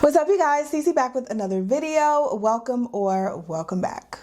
What's up, you guys? Cece back with another video. Welcome or welcome back.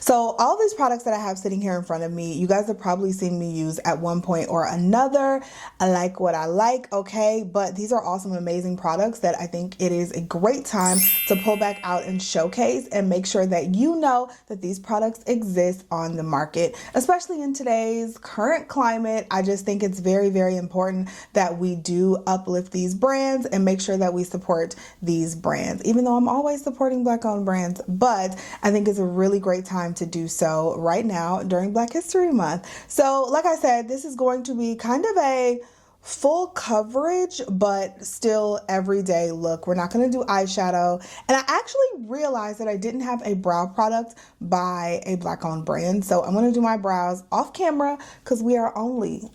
So all these products that I have sitting here in front of me, you guys have probably seen me use at one point or another. I like what I like, okay? But these are awesome, amazing products that I think it is a great time to pull back out and showcase and make sure that you know that these products exist on the market, especially in today's current climate. I just think it's very, very important that we do uplift these brands and make sure that we support these brands, even though I'm always supporting Black-owned brands. But I think it's a really great time to do so right now during Black History Month. So like I said, this is going to be kind of a full coverage, but still everyday look. We're not going to do eyeshadow. And I actually realized that I didn't have a brow product by a Black-owned brand. So I'm going to do my brows off camera because we are only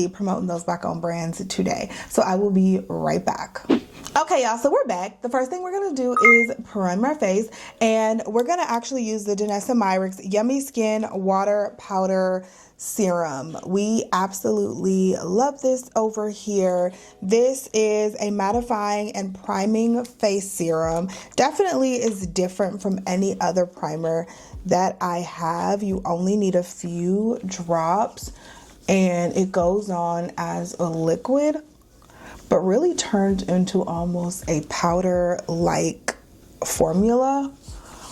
promoting those Black-owned brands today. So I will be right back. Okay, y'all, so we're back. The first thing we're going to do is prime our face, and we're going to actually use the Danessa Myricks Yummy Skin Water Powder Serum. We absolutely love this over here. This is a mattifying and priming face serum. Definitely is different from any other primer that I have. You only need a few drops, and it goes on as a liquid, but really turned into almost a powder-like formula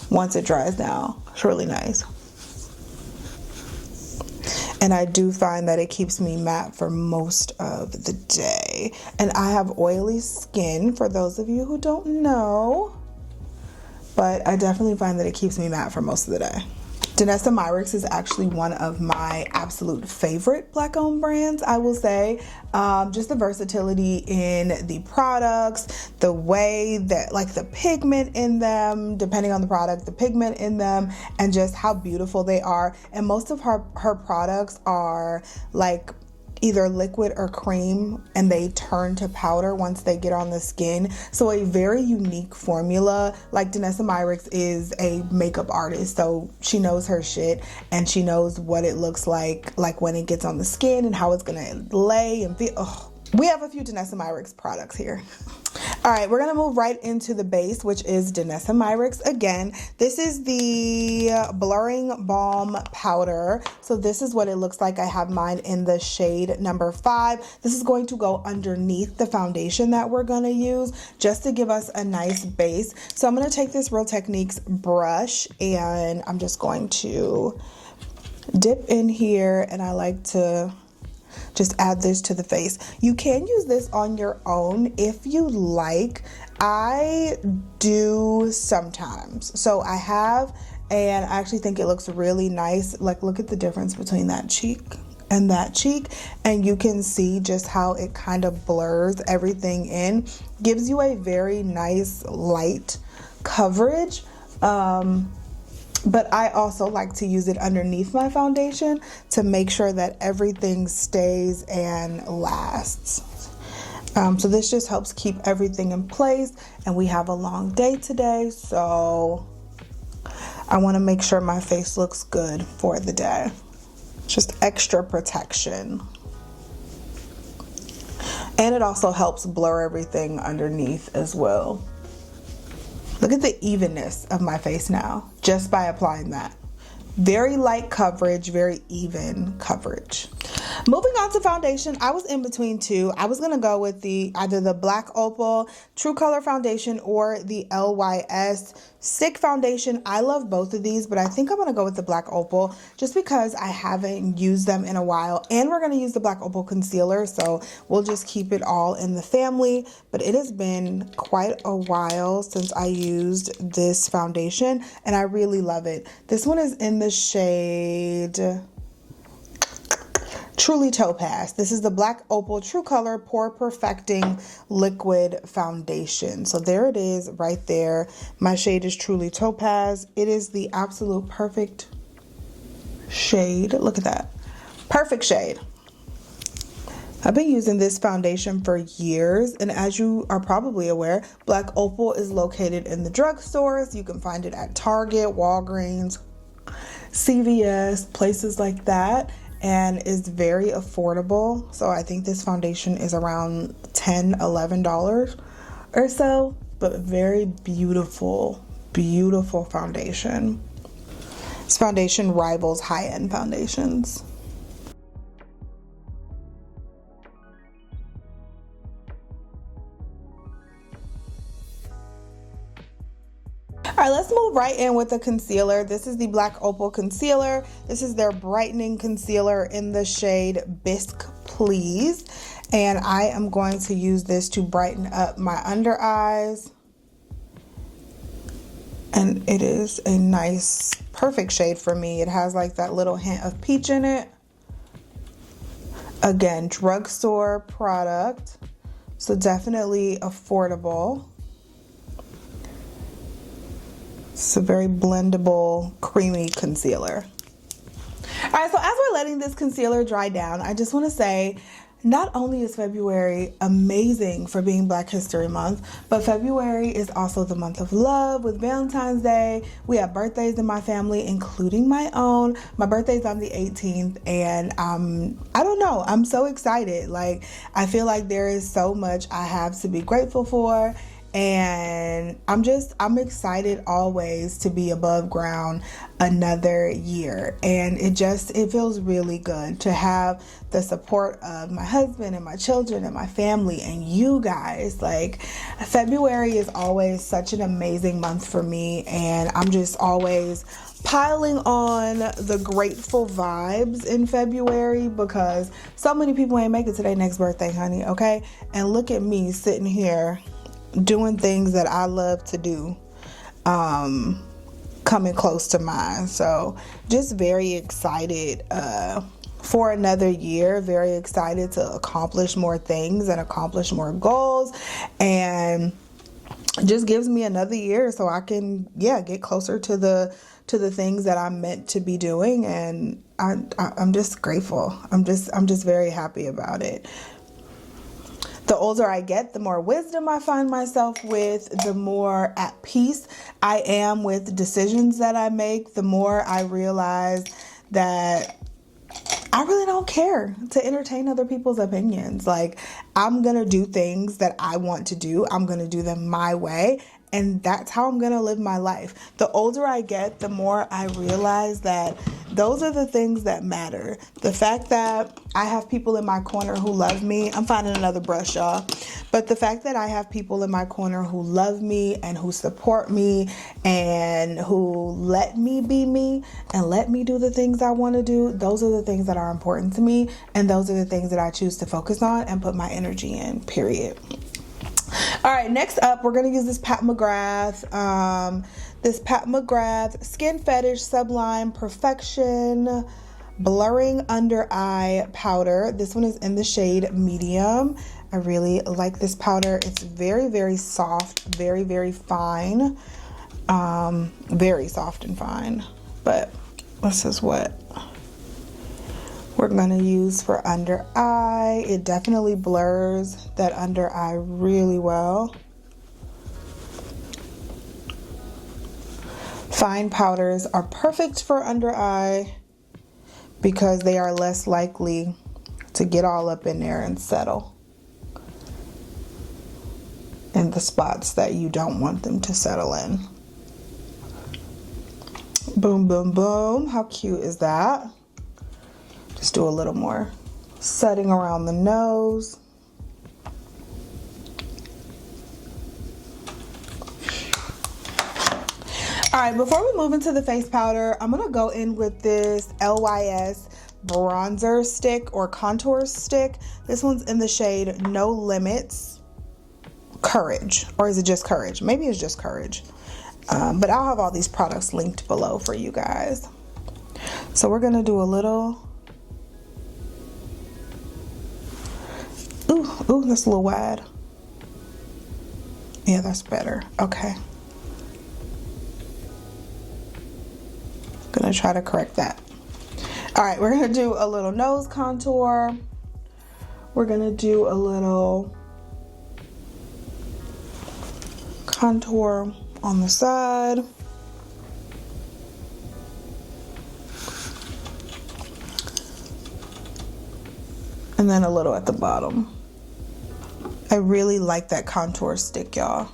once it dries down. It's really nice. And I do find that it keeps me matte for most of the day. And I have oily skin, for those of you who don't know, but I definitely find that it keeps me matte for most of the day. Danessa Myricks is actually one of my absolute favorite Black-owned brands, I will say. Just the versatility in the products, the way that, like, the pigment in them, depending on the product, the pigment in them, and just how beautiful they are. And most of her products are like either liquid or cream, and they turn to powder once they get on the skin. So a very unique formula. Like, Danessa Myricks is a makeup artist, so she knows her shit, and she knows what it looks like when it gets on the skin and how it's gonna lay and feel. Oh. We have a few Danessa Myricks products here. All right, we're gonna move right into the base, which is Danessa Myricks again. This is the Blurring Balm Powder. So this is what it looks like. I have mine in the shade number 5. This is going to go underneath the foundation that we're gonna use just to give us a nice base. So I'm gonna take this Real Techniques brush, and I'm just going to dip in here, and I like to just add this to the face. You can use this on your own if you like. I do sometimes. So I have, and I actually think it looks really nice. Like, look at the difference between that cheek and that cheek, and you can see just how it kind of blurs everything in. Gives you a very nice light coverage. But I also like to use it underneath my foundation to make sure that everything stays and lasts. So this just helps keep everything in place, and we have a long day today, so I want to make sure my face looks good for the day. Just extra protection. And it also helps blur everything underneath as well. Look at the evenness of my face now, just by applying that. Very light coverage, very even coverage. Moving on to foundation, I was in between two. I was gonna go with either the Black Opal True Color Foundation or the LYS Stick Foundation. I love both of these, but I think I'm gonna go with the Black Opal just because I haven't used them in a while, and we're gonna use the Black Opal concealer, so we'll just keep it all in the family. But it has been quite a while since I used this foundation, and I really love it. This one is in the shade Truly Topaz. This is the Black Opal True Color Pore Perfecting Liquid Foundation. So there it is right there. My shade is Truly Topaz. It is the absolute perfect shade. Look at that. Perfect shade. I've been using this foundation for years, and as you are probably aware, Black Opal is located in the drugstores. You can find it at Target, Walgreens, CVS, places like that, and is very affordable. So I think this foundation is around $10-11 or so, but very beautiful, beautiful foundation. This foundation rivals high-end foundations. All right, let's move right in with the concealer. This is the Black Opal Concealer. This is their brightening concealer in the shade Bisque Please. And I am going to use this to brighten up my under eyes. And it is a nice, perfect shade for me. It has like that little hint of peach in it. Again, drugstore product. So definitely affordable. It's a very blendable, creamy concealer. All right, so as we're letting this concealer dry down, I just want to say, not only is February amazing for being Black History Month, but February is also the month of love with Valentine's Day. We have birthdays in my family, including my own. My birthday's on the 18th, and I don't know, I'm so excited. Like, I feel like there is so much I have to be grateful for. And I'm excited always to be above ground another year. And it feels really good to have the support of my husband and my children and my family and you guys. Like, February is always such an amazing month for me, and I'm just always piling on the grateful vibes in February because so many people ain't make it to their next birthday, honey, okay? And look at me sitting here doing things that I love to do, coming close to mine. So just very excited for another year, very excited to accomplish more things and accomplish more goals, and just gives me another year so I can get closer to the things that I'm meant to be doing. And I'm just grateful. I'm just very happy about it. The older I get, the more wisdom I find myself with, the more at peace I am with decisions that I make, the more I realize that I really don't care to entertain other people's opinions. Like, I'm going to do things that I want to do. I'm going to do them my way. And that's how I'm going to live my life. The older I get, the more I realize that those are the things that matter. The fact that I have people in my corner who love me. I'm finding another brush, y'all. But the fact that I have people in my corner who love me and who support me and who let me be me and let me do the things I want to do, those are the things that are important to me. And those are the things that I choose to focus on and put my energy in, period. All right, next up, we're going to use this Pat McGrath. This Pat McGrath Skin Fetish Sublime Perfection Blurring Under Eye Powder. This one is in the shade medium. I really like this powder. It's very, very soft, very, very fine. Very soft and fine. But this is what we're going to use for under eye. It definitely blurs that under eye really well. Fine powders are perfect for under eye because they are less likely to get all up in there and settle in the spots that you don't want them to settle in. Boom, boom, boom. How cute is that? Just do a little more setting around the nose. All right, before we move into the face powder, I'm going to go in with this LYS bronzer stick or contour stick. This one's in the shade No Limits Courage. Or is it just Courage? Maybe it's just Courage. But I'll have all these products linked below for you guys. So we're going to do a little... Ooh, that's a little wide. Yeah, that's better. Okay. Gonna try to correct that. All right, we're gonna do a little nose contour. We're gonna do a little contour on the side. And then a little at the bottom. I really like that contour stick, y'all.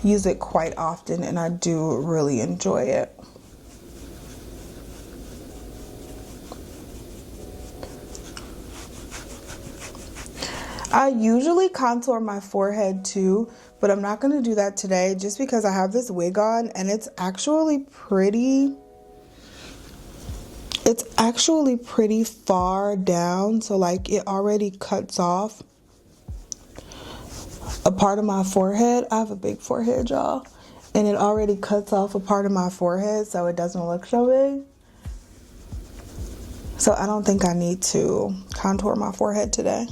Use it quite often and I do really enjoy it. I usually contour my forehead too, but I'm not going to do that today just because I have this wig on and it's actually pretty far down, so like it already cuts off a part of my forehead. I have a big forehead, y'all, and it already cuts off a part of my forehead so it doesn't look so big. So I don't think I need to contour my forehead today.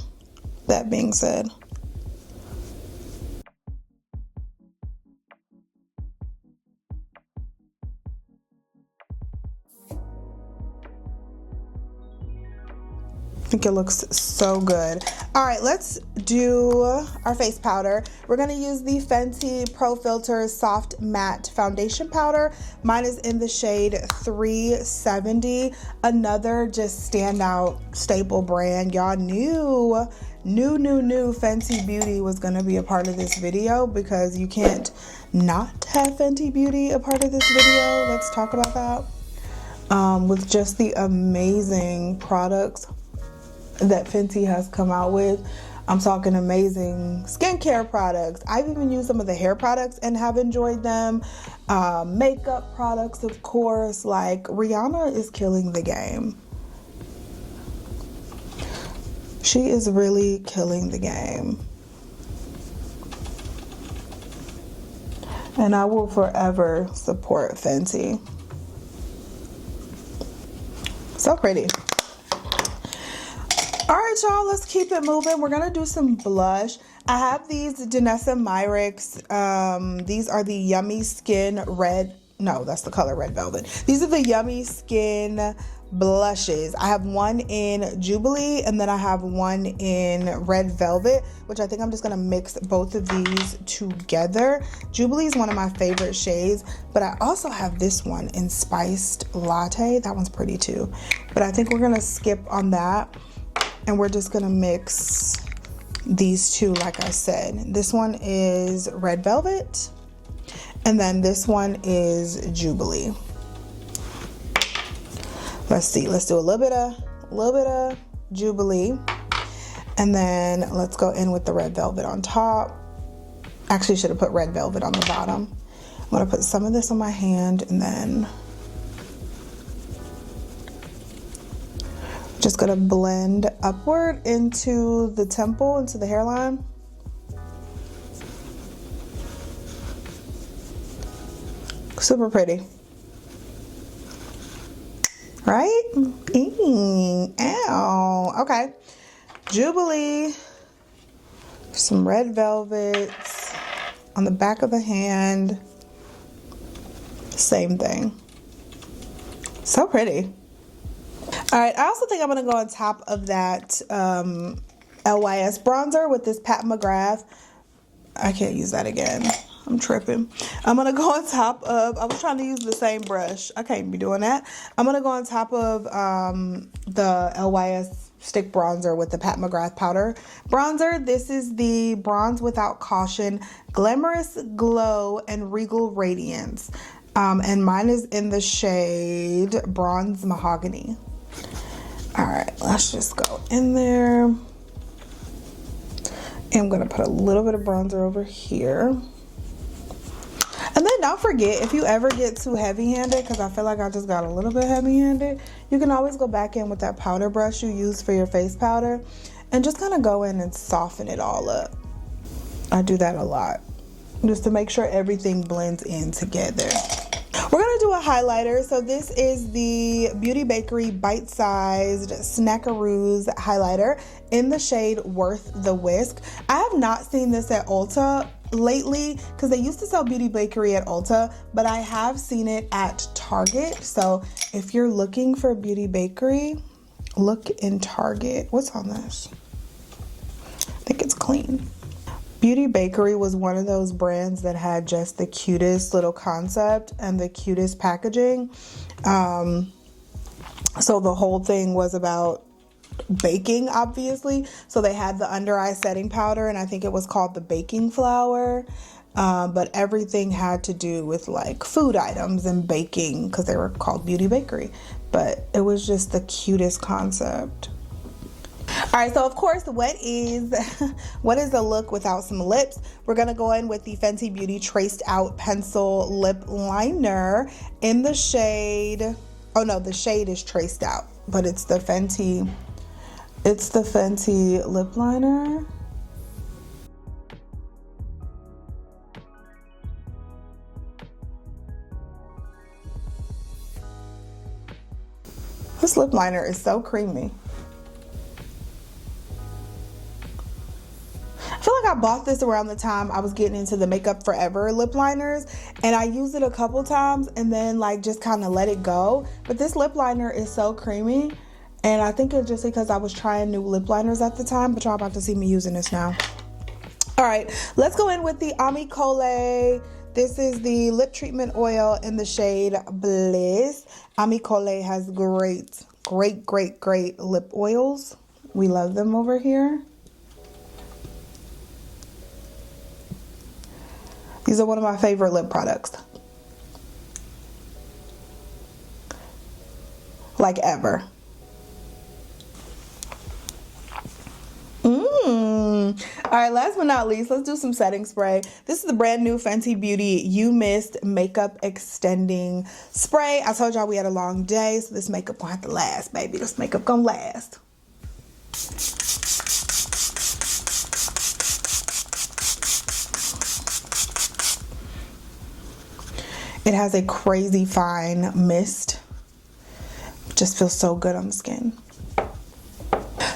That being said, I think it looks so good. All right, let's do our face powder. We're gonna use the Fenty Pro Filter Soft Matte Foundation Powder. Mine is in the shade 370. Another just standout staple brand. Y'all knew Fenty Beauty was gonna be a part of this video because you can't not have Fenty Beauty a part of this video. Let's talk about that. With just the amazing products that Fenty has come out with. I'm talking amazing skincare products. I've even used some of the hair products and have enjoyed them. Makeup products, of course. Like, Rihanna is killing the game. She is really killing the game. And I will forever support Fenty. So pretty. All right, y'all, let's keep it moving. We're gonna do some blush. I have these Danessa Myricks. These are the Yummy Skin Red. No, that's the color Red Velvet. These are the Yummy Skin blushes. I have one in Jubilee and then I have one in Red Velvet, which I think I'm just gonna mix both of these together. Jubilee is one of my favorite shades, but I also have this one in Spiced Latte. That one's pretty too, but I think we're gonna skip on that. And we're just gonna mix these two, like I said. This one is Red Velvet, and then this one is Jubilee. Let's see, let's do a little bit of Jubilee, and then let's go in with the Red Velvet on top. Actually, should have put Red Velvet on the bottom. I'm gonna put some of this on my hand, and then just gonna blend upward into the temple, into the hairline. Super pretty, right? Ow. Okay, Jubilee, some Red Velvets on the back of the hand. Same thing. So pretty. All right, I also think I'm gonna go on top of that LYS bronzer with this Pat McGrath. I can't use that again. I'm tripping. I'm gonna go on top of, I was trying to use the same brush. I can't be doing that. I'm gonna go on top of the LYS stick bronzer with the Pat McGrath powder bronzer. This is the Bronze Without Caution Glamorous Glow and Regal Radiance. And mine is in the shade Bronze Mahogany. All right, let's just go in there. I'm gonna put a little bit of bronzer over here. And then don't forget, if you ever get too heavy-handed, because I feel like I just got a little bit heavy-handed, you can always go back in with that powder brush you use for your face powder and just kind of go in and soften it all up. I do that a lot, just to make sure everything blends in together. We're gonna do a highlighter. So this is the Beauty Bakery Bite-Sized Snackaroos highlighter in the shade Worth the Whisk. I have not seen this at Ulta lately because they used to sell Beauty Bakery at Ulta, but I have seen it at Target. So if you're looking for Beauty Bakery, look in Target. What's on this? I think it's clean. Beauty Bakery was one of those brands that had just the cutest little concept and the cutest packaging. So the whole thing was about baking, obviously. So they had the under eye setting powder, and I think it was called the baking flour. But everything had to do with like food items and baking because they were called Beauty Bakery. But it was just the cutest concept. All right, so of course, what is the look without some lips? We're gonna go in with the Fenty Beauty Traced Out Pencil Lip Liner in the shade, oh no, the shade is Traced Out, but it's the Fenty lip liner. This lip liner is so creamy. I feel like I bought this around the time I was getting into the Makeup Forever lip liners, and I used it a couple times and then like just kind of let it go. But this lip liner is so creamy, and I think it's just because I was trying new lip liners at the time, but y'all about to see me using this now. All right, let's go in with the Amicole. This is the lip treatment oil in the shade Bliss. Amicole has great lip oils. We love them over here. These are one of my favorite lip products. Like ever. All right, last but not least, let's do some setting spray. This is the brand new Fenty Beauty You Missed Makeup Extending Spray. I told y'all we had a long day, so this makeup gonna have to last, baby. This makeup gonna last. It has a crazy fine mist. Just feels so good on the skin.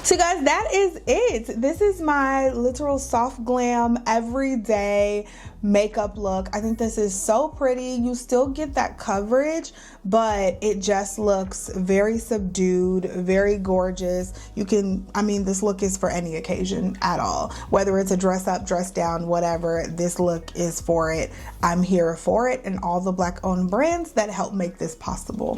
So guys, that is it. This is my literal soft glam everyday makeup look. I think this is so pretty. You still get that coverage, but it just looks very subdued, very gorgeous. This look is for any occasion at all. Whether it's a dress up, dress down, whatever, this look is for it. I'm here for it, and all the Black owned brands that help make this possible.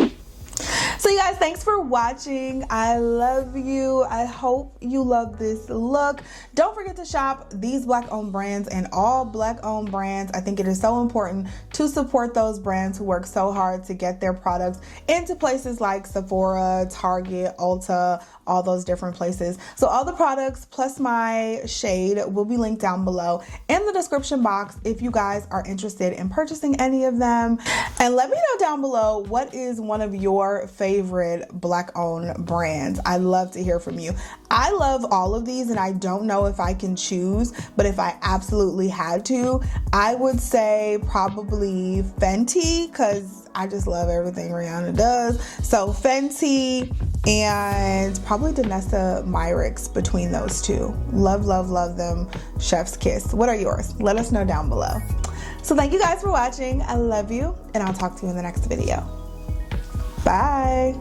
So you guys, thanks for watching. I love you. I hope you love this look. Don't forget to shop these Black owned brands and all Black owned brands. I think it is so important to support those brands who work so hard to get their products into places like Sephora, Target, Ulta, all those different places. So all the products plus my shade will be linked down below in the description box if you guys are interested in purchasing any of them. And let me know down below, what is one of your favorite Black owned brands? I'd love to hear from you. I love all of these, and I don't know if I can choose, but if I absolutely had to, I would say probably Fenty, because I just love everything Rihanna does. So Fenty and probably Danessa Myricks between those two. Love, love, love them. Chef's kiss. What are yours? Let us know down below. So thank you guys for watching. I love you, and I'll talk to you in the next video. Bye.